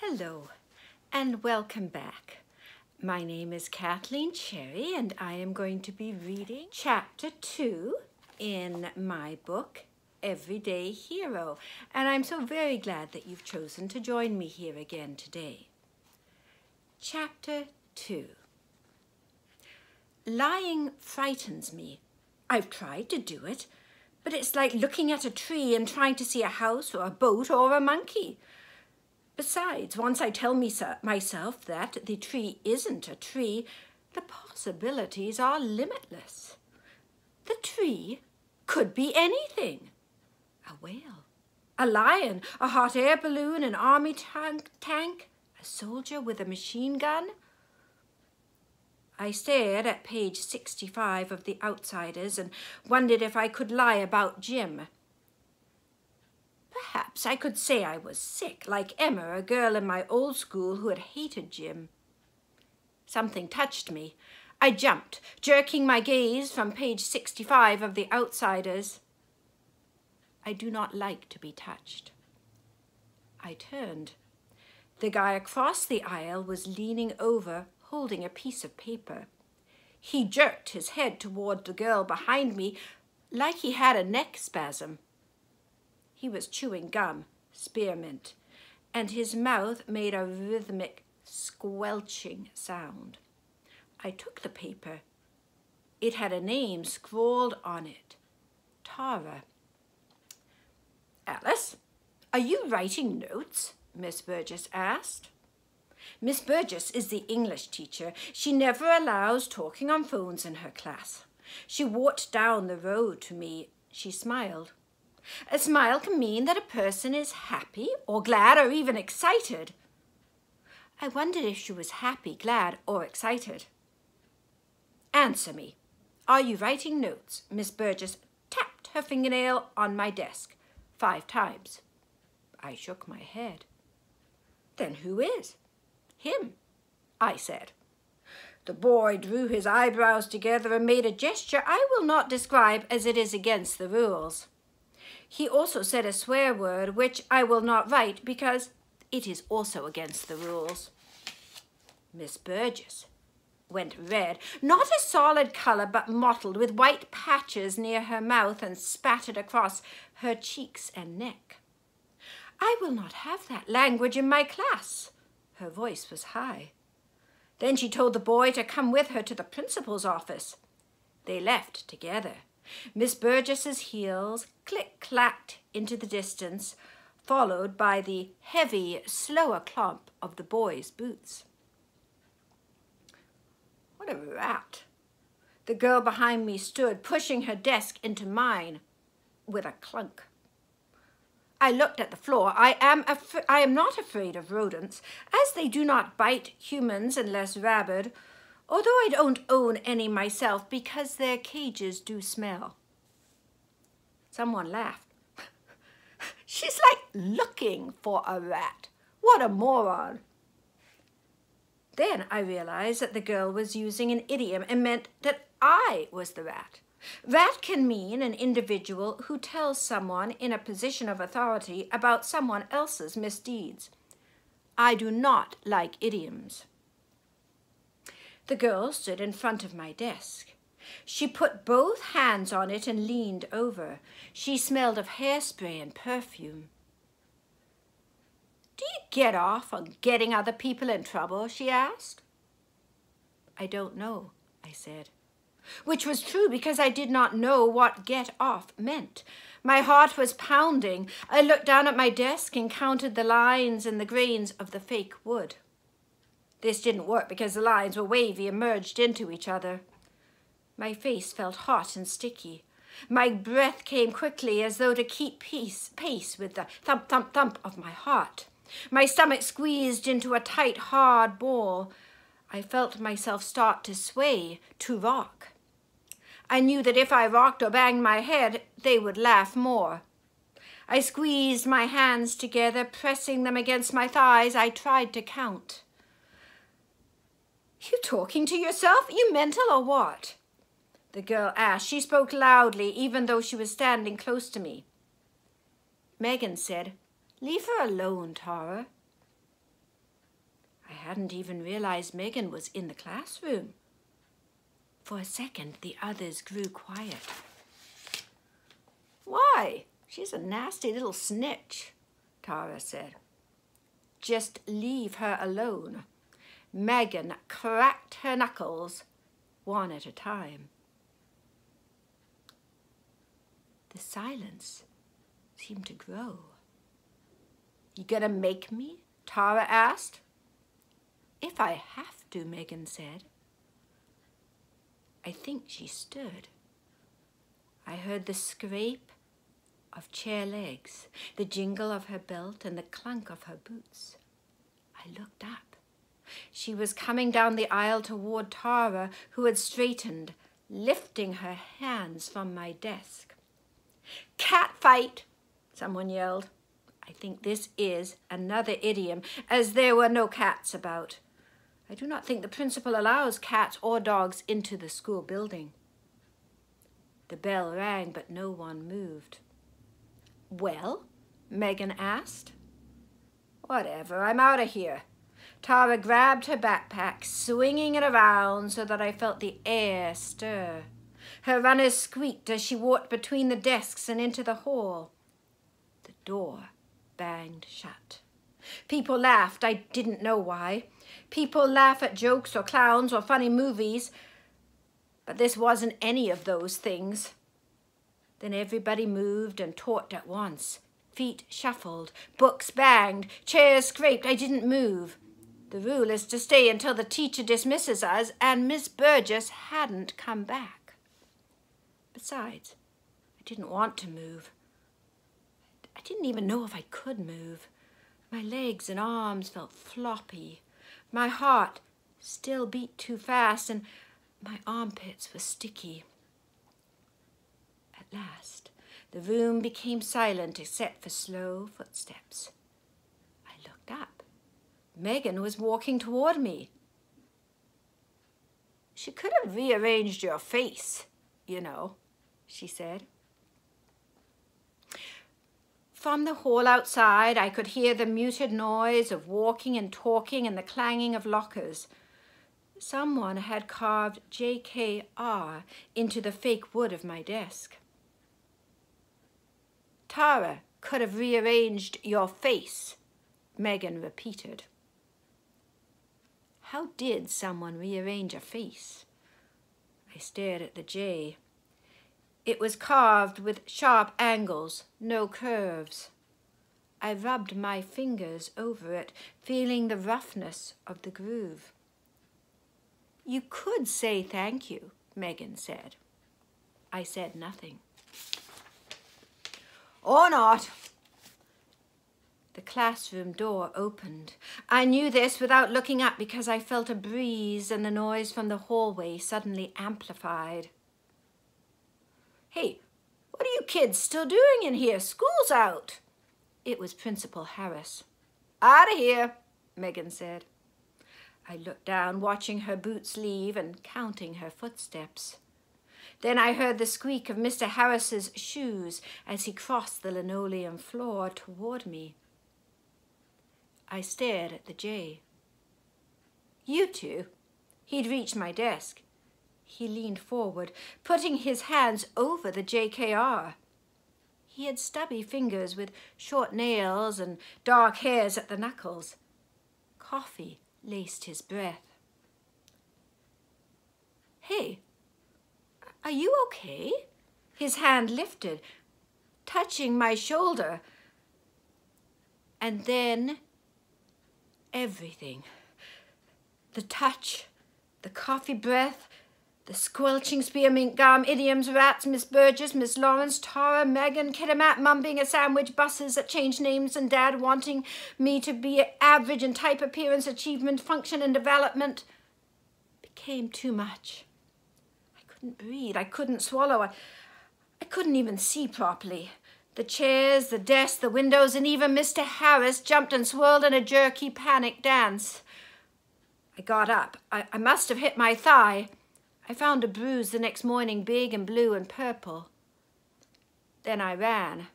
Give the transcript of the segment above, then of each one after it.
Hello and welcome back. My name is Kathleen Cherry and I am going to be reading chapter 2 in my book, Everyday Hero. And I'm so very glad that you've chosen to join me here again today. Chapter 2. Lying frightens me. I've tried to do it, but it's like looking at a tree and trying to see a house or a boat or a monkey. Besides, once I tell myself that the tree isn't a tree, the possibilities are limitless. The tree could be anything. A whale, a lion, a hot air balloon, an army tank, a soldier with a machine gun. I stared at page 65 of The Outsiders and wondered if I could lie about Jim. Perhaps I could say I was sick, like Emma, a girl in my old school who had hated Jim. Something touched me. I jumped, jerking my gaze from page 65 of The Outsiders. I do not like to be touched. I turned. The guy across the aisle was leaning over, holding a piece of paper. He jerked his head toward the girl behind me like he had a neck spasm. He was chewing gum, spearmint, and his mouth made a rhythmic, squelching sound. I took the paper. It had a name scrawled on it, Tara. "Alice, are you writing notes?" Miss Burgess asked. Miss Burgess is the English teacher. She never allows talking on phones in her class. She walked down the road to me. She smiled. A smile can mean that a person is happy or glad or even excited. I wondered if she was happy, glad, or excited. "Answer me. Are you writing notes?" Miss Burgess tapped her fingernail on my desk 5 times. I shook my head. "Then who is?" "Him," I said. The boy drew his eyebrows together and made a gesture I will not describe as it is against the rules. He also said a swear word, which I will not write because it is also against the rules. Miss Burgess went red, not a solid color, but mottled with white patches near her mouth and spattered across her cheeks and neck. "I will not have that language in my class." Her voice was high. Then she told the boy to come with her to the principal's office. They left together. Miss Burgess's heels click-clacked into the distance, followed by the heavy, slower clomp of the boy's boots. What a rat! The girl behind me stood, pushing her desk into mine with a clunk. I looked at the floor. I am not afraid of rodents, as they do not bite humans unless rabid, although I don't own any myself because their cages do smell. Someone laughed. "She's like looking for a rat. What a moron." Then I realized that the girl was using an idiom and meant that I was the rat. Rat can mean an individual who tells someone in a position of authority about someone else's misdeeds. I do not like idioms. The girl stood in front of my desk. She put both hands on it and leaned over. She smelled of hairspray and perfume. "Do you get off on getting other people in trouble?" she asked. "I don't know," I said, which was true because I did not know what get off meant. My heart was pounding. I looked down at my desk and counted the lines and the grains of the fake wood. This didn't work because the lines were wavy and merged into each other. My face felt hot and sticky. My breath came quickly as though to keep pace with the thump, thump, thump of my heart. My stomach squeezed into a tight, hard ball. I felt myself start to sway, to rock. I knew that if I rocked or banged my head, they would laugh more. I squeezed my hands together, pressing them against my thighs. I tried to count. "You talking to yourself? You mental or what?" the girl asked. She spoke loudly, even though she was standing close to me. Megan said, "Leave her alone, Tara." I hadn't even realized Megan was in the classroom. For a second, the others grew quiet. "Why, she's a nasty little snitch," Tara said. "Just leave her alone." Megan cracked her knuckles, one at a time. The silence seemed to grow. "You gonna make me?" Tara asked. "If I have to," Megan said. I think she stood. I heard the scrape of chair legs, the jingle of her belt, and the clunk of her boots. I looked up. She was coming down the aisle toward Tara, who had straightened, lifting her hands from my desk. "Cat fight!" someone yelled. I think this is another idiom, as there were no cats about. I do not think the principal allows cats or dogs into the school building. The bell rang, but no one moved. "Well?" Megan asked. "Whatever, I'm out of here." Tara grabbed her backpack, swinging it around so that I felt the air stir. Her runners squeaked as she walked between the desks and into the hall. The door banged shut. People laughed. I didn't know why. People laugh at jokes or clowns or funny movies, but this wasn't any of those things. Then everybody moved and talked at once. Feet shuffled, books banged, chairs scraped. I didn't move. The rule is to stay until the teacher dismisses us, and Miss Burgess hadn't come back. Besides, I didn't want to move. I didn't even know if I could move. My legs and arms felt floppy. My heart still beat too fast, and my armpits were sticky. At last, the room became silent except for slow footsteps. I looked up. Megan was walking toward me. "She could have rearranged your face, you know," she said. From the hall outside, I could hear the muted noise of walking and talking and the clanging of lockers. Someone had carved JKR into the fake wood of my desk. "Tara could have rearranged your face," Megan repeated. How did someone rearrange a face? I stared at the J. It was carved with sharp angles, no curves. I rubbed my fingers over it, feeling the roughness of the groove. "You could say thank you," Megan said. I said nothing. "Or not." The classroom door opened. I knew this without looking up because I felt a breeze and the noise from the hallway suddenly amplified. "Hey, what are you kids still doing in here? School's out." It was Principal Harris. "Out of here," Megan said. I looked down, watching her boots leave and counting her footsteps. Then I heard the squeak of Mr. Harris's shoes as he crossed the linoleum floor toward me. I stared at the J. "You two?" He'd reached my desk. He leaned forward, putting his hands over the JKR. He had stubby fingers with short nails and dark hairs at the knuckles. Coffee laced his breath. "Hey, are you okay?" His hand lifted, touching my shoulder. And then everything. The touch, the coffee breath, the squelching spearmint gum, idioms, rats, Miss Burgess, Miss Lawrence, Tara, Megan, Kiddermat mumbling a sandwich, buses that changed names, and Dad wanting me to be average in type, appearance, achievement, function, and development became too much. I couldn't breathe. I couldn't swallow. I couldn't even see properly. The chairs, the desk, the windows, and even Mr. Harris jumped and swirled in a jerky panic dance. I got up. I must have hit my thigh. I found a bruise the next morning, big and blue and purple. Then I ran,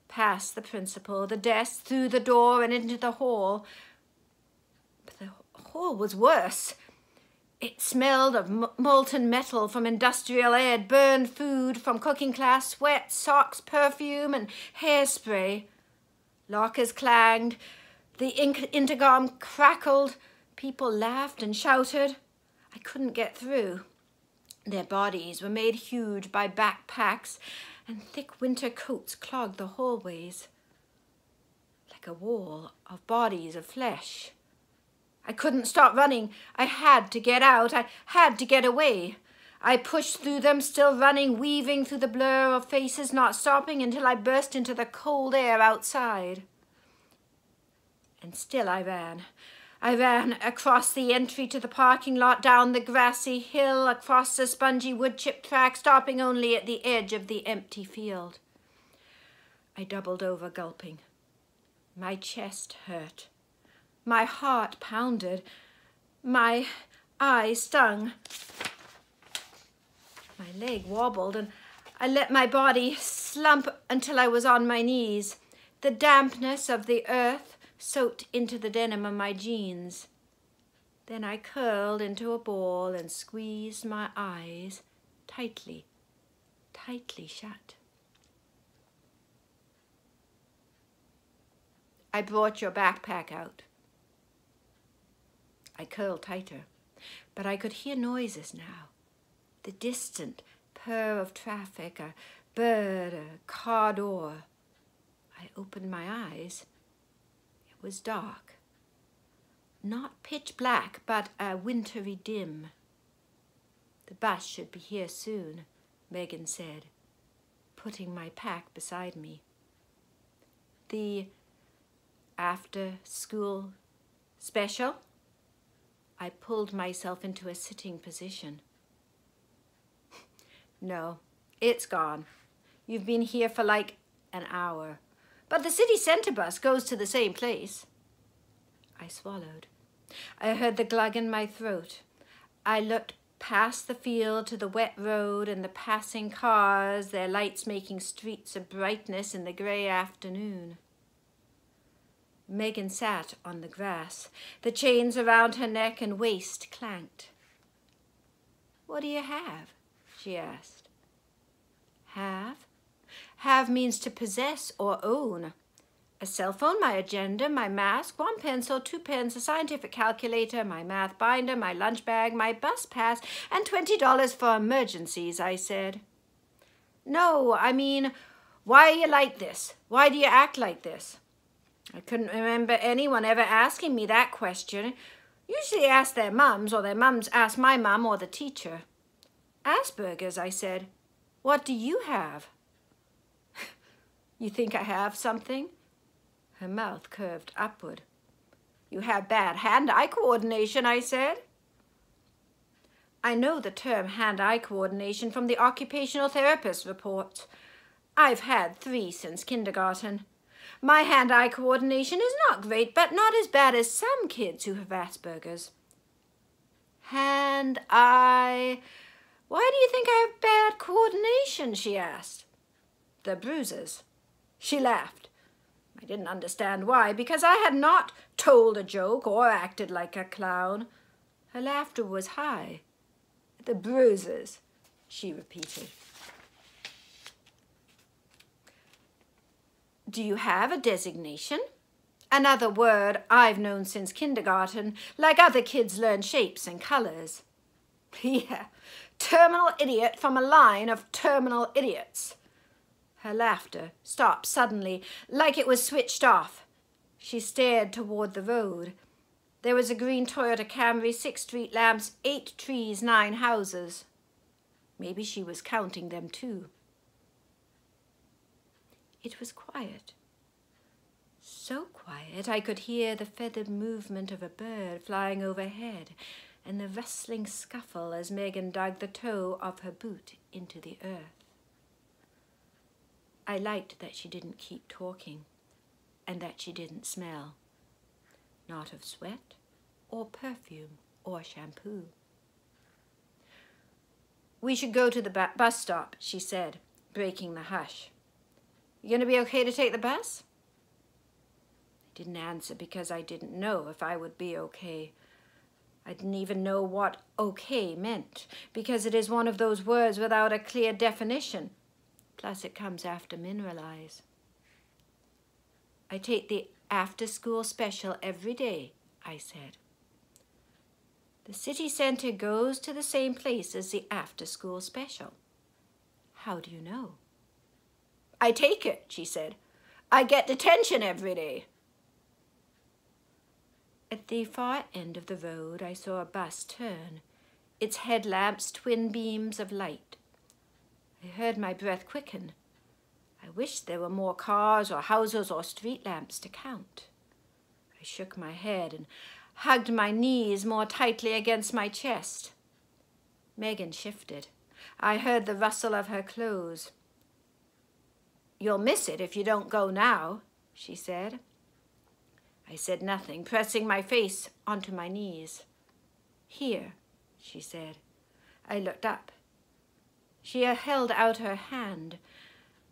past the principal, the desk, through the door and into the hall. But the hall was worse. It smelled of molten metal from industrial air, burned food from cooking class, sweat, socks, perfume, and hairspray. Lockers clanged. The intercom crackled. People laughed and shouted. I couldn't get through. Their bodies were made huge by backpacks, and thick winter coats clogged the hallways. Like a wall of bodies of flesh. I couldn't stop running. I had to get out. I had to get away. I pushed through them, still running, weaving through the blur of faces, not stopping until I burst into the cold air outside. And still I ran. I ran across the entry to the parking lot, down the grassy hill, across the spongy wood-chip track, stopping only at the edge of the empty field. I doubled over, gulping. My chest hurt. My heart pounded. My eyes stung. My leg wobbled, and I let my body slump until I was on my knees. The dampness of the earth soaked into the denim of my jeans. Then I curled into a ball and squeezed my eyes tightly, tightly shut. I brought your backpack out. I curled tighter, but I could hear noises now. The distant purr of traffic, a bird, a car door. I opened my eyes. It was dark. Not pitch black, but a wintry dim. The bus should be here soon, Megan said, putting my pack beside me. The after-school special? I pulled myself into a sitting position. No, it's gone. You've been here for like an hour. But the city centre bus goes to the same place. I swallowed. I heard the glug in my throat. I looked past the field to the wet road and the passing cars, their lights making streets of brightness in the grey afternoon. Megan sat on the grass. The chains around her neck and waist clanked. What do you have? She asked. Have? Have means to possess or own. A cell phone, my agenda, my mask, 1 pencil, 2 pens, a scientific calculator, my math binder, my lunch bag, my bus pass, and $20 for emergencies, I said. No, I mean, why are you like this? Why do you act like this? I couldn't remember anyone ever asking me that question. Usually ask their mums, or their mums ask my mum or the teacher. Asperger's, I said. What do you have? You think I have something? Her mouth curved upward. You have bad hand-eye coordination, I said. I know the term hand-eye coordination from the occupational therapist report. I've had 3 since kindergarten. My hand-eye coordination is not great, but not as bad as some kids who have Asperger's. Hand-eye... Why do you think I have bad coordination? She asked. The bruises. She laughed. I didn't understand why, because I had not told a joke or acted like a clown. Her laughter was high. The bruises, she repeated. Do you have a designation? Another word I've known since kindergarten, like other kids learn shapes and colors. Yeah, terminal idiot from a line of terminal idiots. Her laughter stopped suddenly, like it was switched off. She stared toward the road. There was a green Toyota Camry, 6 street lamps, 8 trees, 9 houses. Maybe she was counting them too. It was quiet. So quiet I could hear the feathered movement of a bird flying overhead and the rustling scuffle as Megan dug the toe of her boot into the earth. I liked that she didn't keep talking and that she didn't smell. Not of sweat or perfume or shampoo. We should go to the bus stop, she said, breaking the hush. You going to be okay to take the bus? I didn't answer because I didn't know if I would be okay. I didn't even know what okay meant, because it is one of those words without a clear definition. Plus it comes after mineralize. I take the after-school special every day, I said. The city centre goes to the same place as the after-school special. How do you know? I take it, she said. I get detention every day. At the far end of the road, I saw a bus turn, its headlamps twin beams of light. I heard my breath quicken. I wished there were more cars or houses or street lamps to count. I shook my head and hugged my knees more tightly against my chest. Megan shifted. I heard the rustle of her clothes. You'll miss it if you don't go now, she said. I said nothing, pressing my face onto my knees. Here, she said. I looked up. She held out her hand.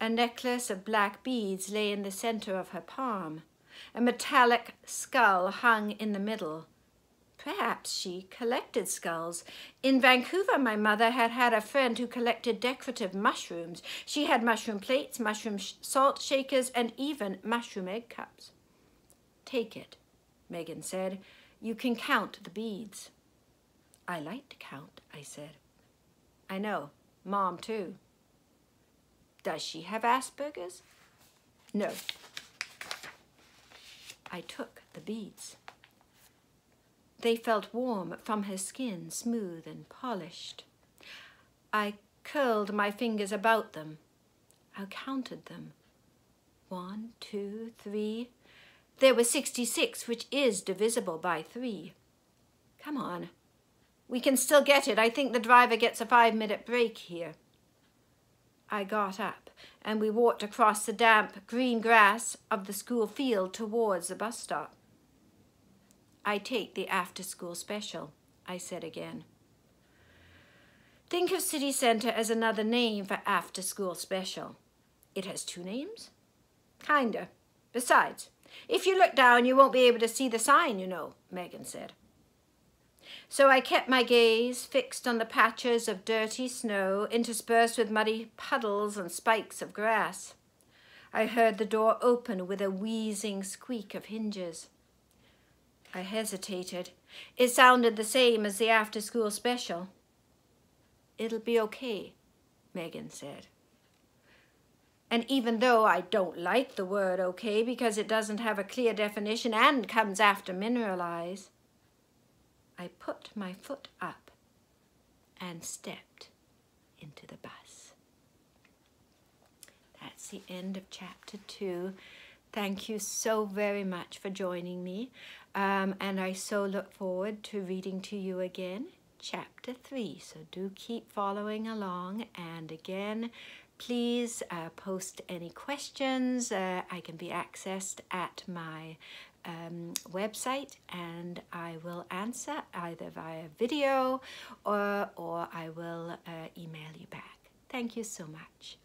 A necklace of black beads lay in the center of her palm. A metallic skull hung in the middle. Perhaps she collected skulls. In Vancouver, my mother had a friend who collected decorative mushrooms. She had mushroom plates, mushroom salt shakers, and even mushroom egg cups. Take it, Megan said. You can count the beads. I like to count, I said. I know, Mom too. Does she have Asperger's? No. I took the beads. They felt warm from her skin, smooth and polished. I curled my fingers about them. I counted them. 1, 2, 3. There were 66, which is divisible by 3. Come on. We can still get it. I think the driver gets a 5-minute break here. I got up and we walked across the damp green grass of the school field towards the bus stop. I take the after-school special, I said again. Think of city centre as another name for after-school special. It has 2 names? Kinda. Besides, if you look down, you won't be able to see the sign, you know, Megan said. So I kept my gaze fixed on the patches of dirty snow interspersed with muddy puddles and spikes of grass. I heard the door open with a wheezing squeak of hinges. I hesitated. It sounded the same as the after-school special. It'll be okay, Megan said. And even though I don't like the word okay because it doesn't have a clear definition and comes after mineralize, I put my foot up and stepped into the bus. That's the end of chapter 2. Thank you so very much for joining me. And I so look forward to reading to you again chapter 3. So do keep following along. And again, please post any questions. I can be accessed at my website, and I will answer either via video or I will email you back. Thank you so much.